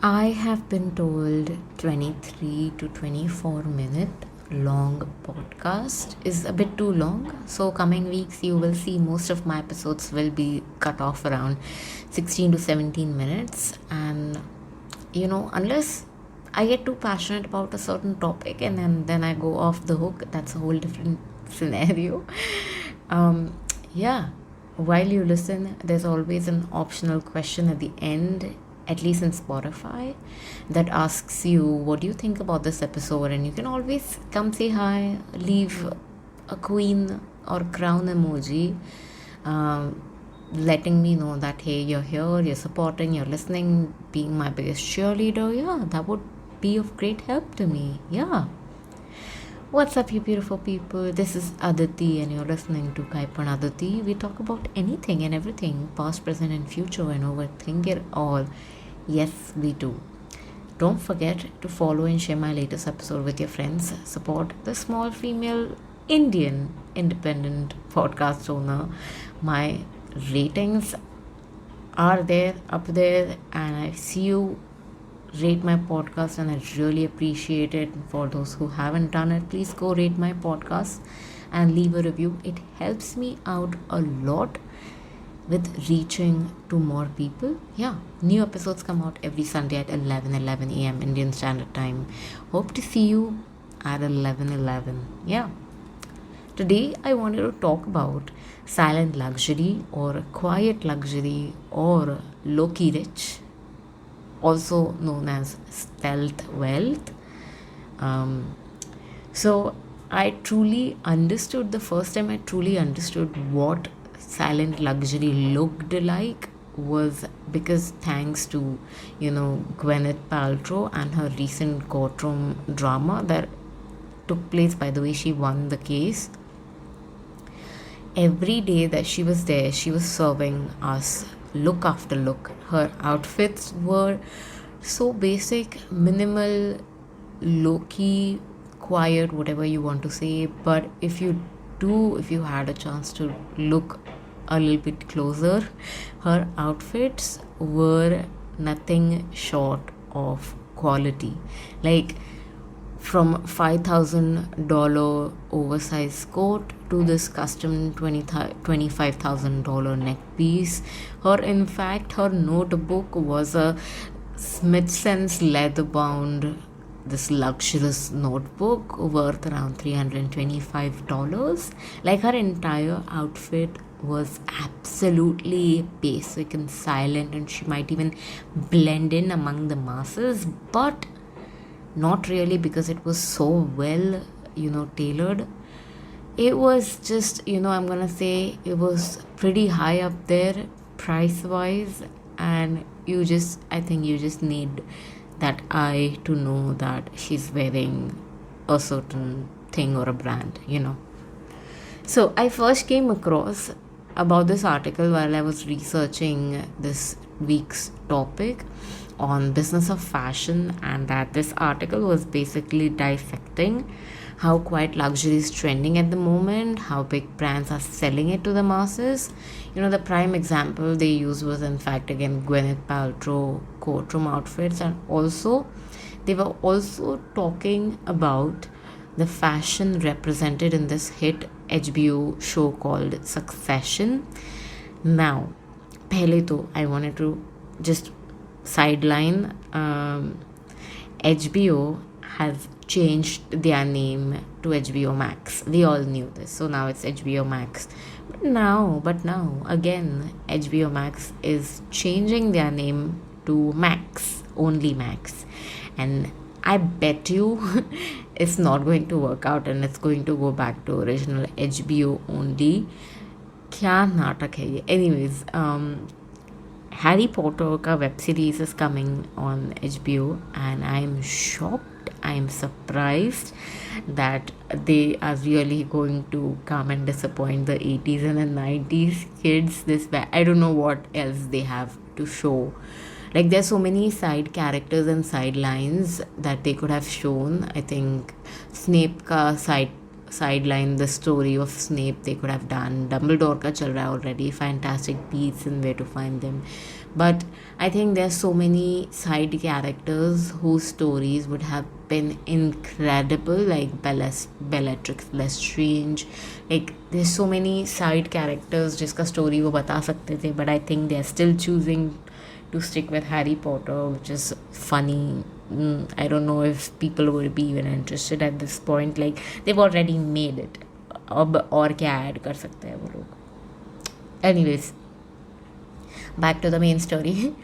I have been told 23 to 24-minute long podcast is a bit too long. So coming weeks you will see most of my episodes will be cut off around 16 to 17 minutes, and unless I get too passionate about a certain topic and then I go off the hook, that's a whole different scenario. Yeah, while you listen, there's always an optional question at the end, at least in Spotify, that asks you what do you think about this episode, and you can always come say hi, leave a queen or crown emoji, letting me know that hey, you're here, you're supporting, you're listening, being my biggest cheerleader. Yeah, that would be of great help to me. Yeah. What's up, you beautiful people? This is Aditi, and you're listening to Kai Pan Aditi. We talk about anything and everything, past, present, and future, and overthink it all. Yes, we do. Don't forget to follow and share my latest episode with your friends. Support the small female Indian independent podcast owner. My ratings are there, up there, and I see you rate my podcast, and I really appreciate it. For those who haven't done it, please go rate my podcast and leave a review. It helps me out a lot with reaching to more people. Yeah, new episodes come out every Sunday at 11 a.m. Indian Standard Time. Hope to see you at 11. Yeah. Today I wanted to talk about silent luxury or quiet luxury or low-key rich, also known as stealth wealth. So I truly understood, the first time I truly understood what silent luxury looked like was because thanks to Gwyneth Paltrow and her recent courtroom drama that took place. By the way, she won the case. Every day that she was there, she was serving us look after look. Her outfits were so basic, minimal, low-key, quiet, whatever you want to say. But if you had a chance to look a little bit closer, her outfits were nothing short of quality. Like, from $5,000 oversized coat to this custom $25,000 neck piece. Her notebook was a Smithson's leather-bound, this luxurious notebook worth around $325. Like, her entire outfit was absolutely basic and silent, and she might even blend in among the masses, but not really, because it was so well tailored. It was just I'm gonna say it was pretty high up there price wise, and I think you just need that eye to know that she's wearing a certain thing or a brand. So I first came across about this article while I was researching this week's topic on business of fashion, and that this article was basically dissecting how quiet luxury is trending at the moment, how big brands are selling it to the masses. The prime example they used was, in fact, again, Gwyneth Paltrow courtroom outfits, and also they were also talking about the fashion represented in this hit HBO show called Succession. Now, pehle to I wanted to just sideline, HBO has changed their name to HBO Max. We all knew this, so now it's HBO Max. But now again, HBO Max is changing their name to Max, only Max, and I bet you it's not going to work out, and it's going to go back to original HBO only. क्या नाटक है ये? Anyways, Harry Potter ka web series is coming on HBO, and I'm shocked, I'm surprised that they are really going to come and disappoint the 80s and the 90s kids this way. I don't know what else they have to show. Like, there's so many side characters and sidelines that they could have shown. I think Snape ka sideline, the story of Snape, they could have done. Dumbledore ka chal raha already, fantastic beats and where to find them. But I think there's so many side characters whose stories would have been incredible, like Bellatrix Lestrange. Like there's so many side characters जिसका story वो बता सकते थे, but I think they're still choosing to stick with Harry Potter, which is funny. I don't know if people would be even interested at this point. Like they've already made it. अब और क्या add कर सकते हैं वो लोग. Anyways, back to the main story.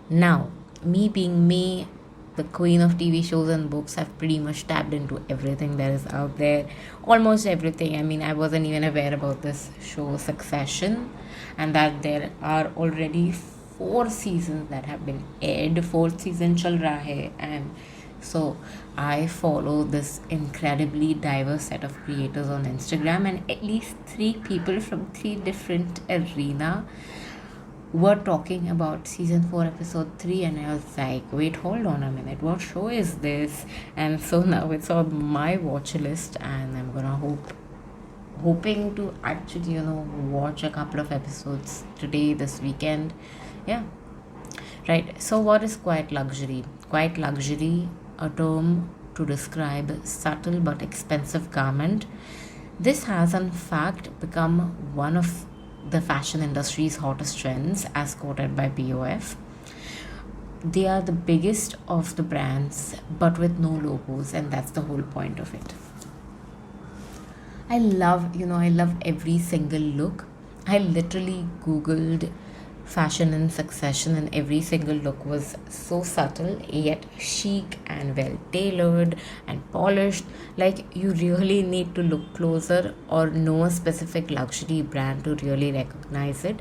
Now, me being me, the queen of TV shows and books, I've pretty much tapped into everything that is out there. Almost everything. I mean, I wasn't even aware about this show Succession, and that there are already 4 seasons that have been aired. 4th season chal raha hai, and so I follow this incredibly diverse set of creators on Instagram, and at least 3 people from 3 different arena were talking about season 4 episode 3, and I was like, wait, hold on a minute, what show is this? And so now it's on my watch list, and I'm gonna hoping to actually watch a couple of episodes today, this weekend. Yeah, right. So what is quiet luxury? Quiet luxury, a term to describe subtle but expensive garment. This has in fact become one of the fashion industry's hottest trends, as quoted by BOF. They are the biggest of the brands, but with no logos, and that's the whole point of it. I love every single look. I literally Googled fashion in Succession, and every single look was so subtle yet chic and well tailored and polished. Like you really need to look closer or know a specific luxury brand to really recognize it.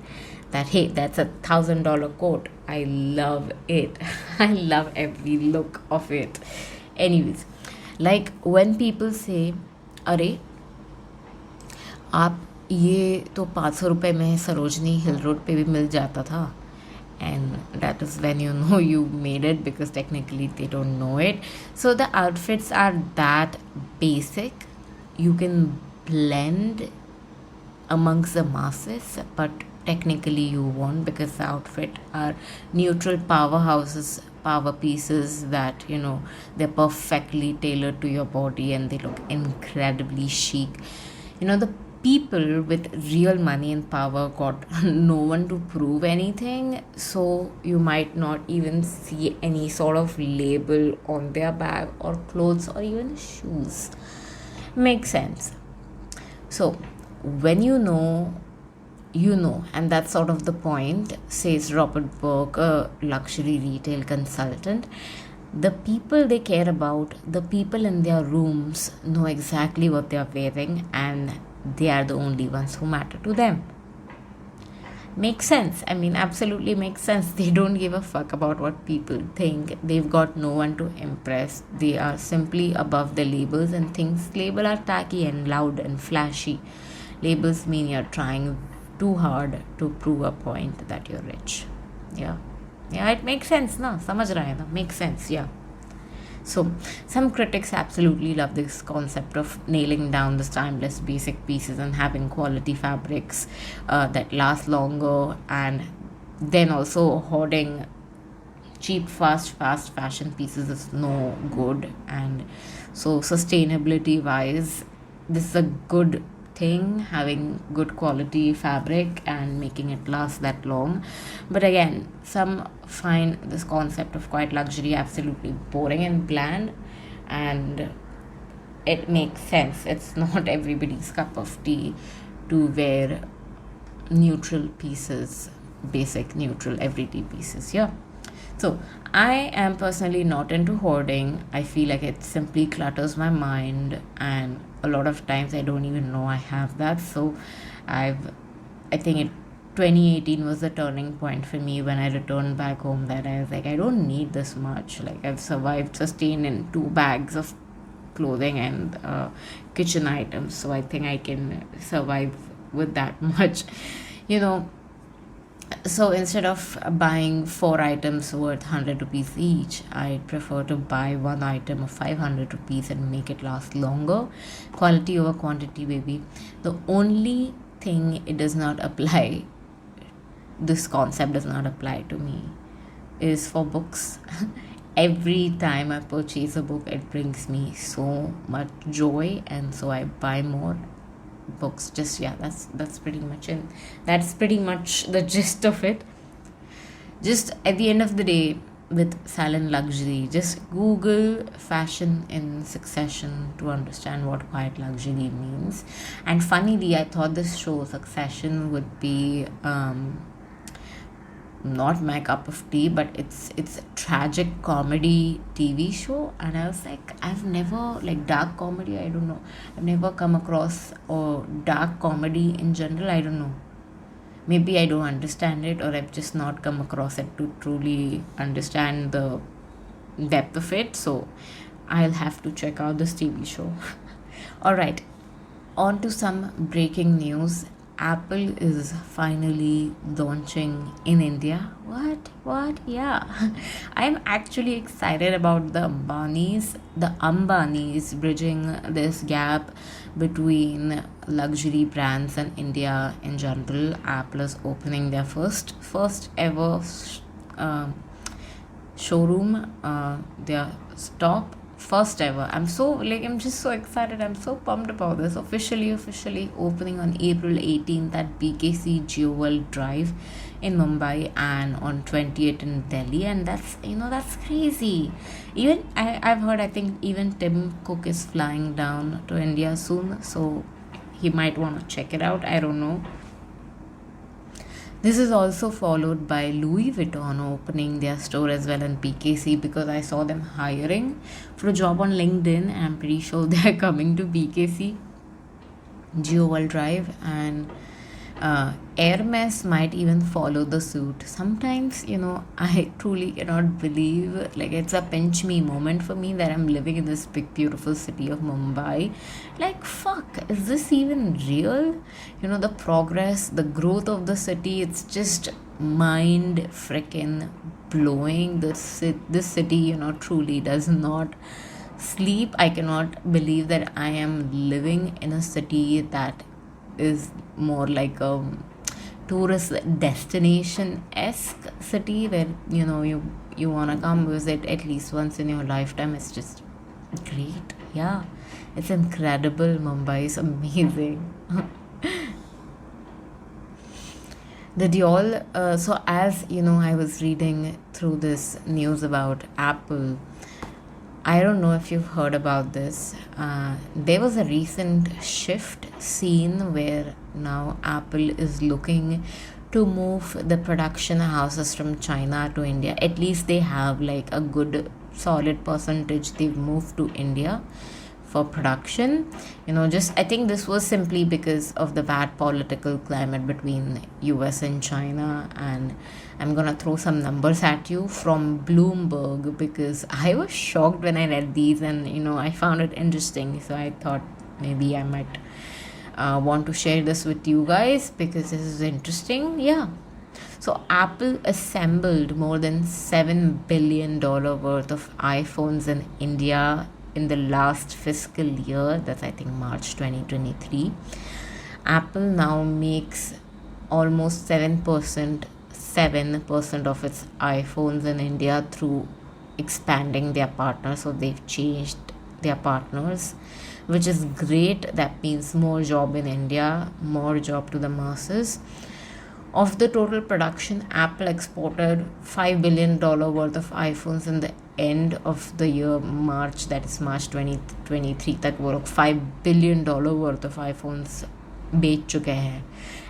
That hey, that's $1,000 coat. I love it. I love every look of it. Anyways, like when people say, "Arey, आप ये तो 500 रुपये में सरोजनी हिल road पे भी मिल जाता था," and that is when you know you made it, because technically they don't know it. So the outfits are that basic, you can blend amongst the masses, but technically you won't, because the outfit are neutral powerhouses, power pieces that they're perfectly tailored to your body and they look incredibly chic. The people with real money and power got no one to prove anything, so you might not even see any sort of label on their bag or clothes or even shoes. Makes sense. So when you know, and that's sort of the point, says Robert Burke, a luxury retail consultant. The people they care about, the people in their rooms, know exactly what they are wearing, and they are the only ones who matter to them. Makes sense. I mean, absolutely makes sense. They don't give a fuck about what people think. They've got no one to impress. They are simply above the labels, and things label are tacky and loud and flashy. Labels mean you're trying too hard to prove a point that you're rich. Yeah, it makes sense, na? Samajh rahe hai na? Makes sense, yeah. So, some critics absolutely love this concept of nailing down the timeless basic pieces and having quality fabrics that last longer, and then also hoarding cheap, fast fashion pieces is no good. And so, sustainability wise, this is a good thing, having good quality fabric and making it last that long. But again, some find this concept of quiet luxury absolutely boring and bland, and it makes sense. It's not everybody's cup of tea to wear neutral pieces, basic neutral everyday pieces. Yeah. So I am personally not into hoarding. I feel like it simply clutters my mind, and a lot of times I don't even know I have that. So I think 2018 was the turning point for me when I returned back home, that I was like, I don't need this much. Like I've sustained in 2 bags of clothing and kitchen items, so I think I can survive with that much. So instead of buying 4 items worth 100 rupees each, I prefer to buy 1 item of 500 rupees and make it last longer. Quality over quantity, baby. The only thing it does not apply this concept does not apply to me is for books. Every time I purchase a book, it brings me so much joy, and so I buy more books. Just yeah, that's pretty much it. That's pretty much the gist of it. Just at the end of the day, with silent luxury, just Google fashion in succession to understand what quiet luxury means. And funnily, I thought this show Succession would be not my cup of tea, but it's a tragic comedy TV show, and I was like, I've never, like, dark comedy, I don't know, I've never come across, or dark comedy in general, I don't know, maybe I don't understand it, or I've just not come across it to truly understand the depth of it. So I'll have to check out this TV show. All right, on to some breaking news. Apple is finally launching in India. What? Yeah. I'm actually excited about the Ambanis bridging this gap between luxury brands and India in general. Apple is opening their first ever showroom, their stop, first ever. I'm just so excited. I'm so pumped about this. Officially opening on April 18th at BKC Jio World Drive in Mumbai, and on 28th in Delhi. And that's crazy. Even I've heard, I think even Tim Cook is flying down to India soon, so he might want to check it out. I don't know. This is also followed by Louis Vuitton opening their store as well in BKC, because I saw them hiring for a job on LinkedIn, and I'm pretty sure they're coming to BKC, Jio World Drive, and Hermes might even follow the suit. Sometimes, I truly cannot believe, like, it's a pinch me moment for me that I'm living in this big, beautiful city of Mumbai. Like, fuck, is this even real? The progress, the growth of the city, it's just mind freaking blowing. This city, truly does not sleep. I cannot believe that I am living in a city that is more like a tourist destination-esque city, where you want to come visit at least once in your lifetime. It's just great. Yeah, it's incredible. Mumbai is amazing. The Dior, so as I was reading through this news about Apple. I don't know if you've heard about this. There was a recent shift seen where now Apple is looking to move the production houses from China to India. At least they have like a good solid percentage they've moved to India for production. I think this was simply because of the bad political climate between US and China. And I'm gonna throw some numbers at you from Bloomberg, because I was shocked when I read these, and I found it interesting, so I thought maybe I might want to share this with you guys, because this is interesting. Yeah, so Apple assembled more than $7 billion worth of iPhones in India in the last fiscal year. That's, I think, March 2023. Apple now makes almost 7% of its iPhones in India through expanding their partners. So they've changed their partners, which is great. That means more job in India, more job to the masses. Of the total production, Apple exported $5 billion worth of iPhones in the end of the year March, that is March 2023 तक वो लोग $5 billion worth of iPhones बेच चुके हैं,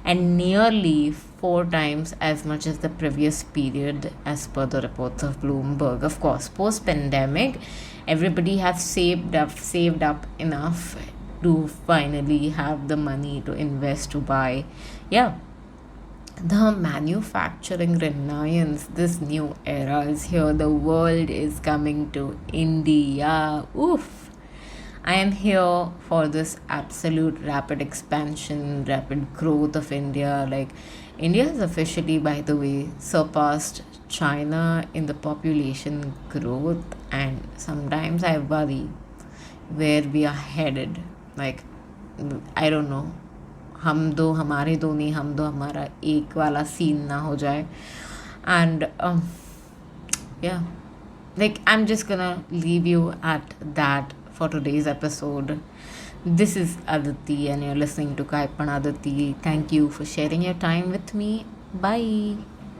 and nearly 4 times as much as the previous period, as per the reports of Bloomberg. Of course, post-pandemic, everybody has saved up enough to finally have the money to invest, to buy. Yeah, the manufacturing renaissance, this new era is here. The world is coming to India. Oof. I am here for this absolute rapid expansion, rapid growth of India. Like, India has officially, by the way, surpassed China in the population growth, and sometimes I worry where we are headed. Like, I don't know हम दो हमारे दो नहीं, हम दो हमारा एक वाला सीन ना हो जाए. And yeah, like I'm just gonna leave you at that for today's episode. This is Aditi, and you're listening to Kai Pan Aditi. Thank you for sharing your time with me. Bye.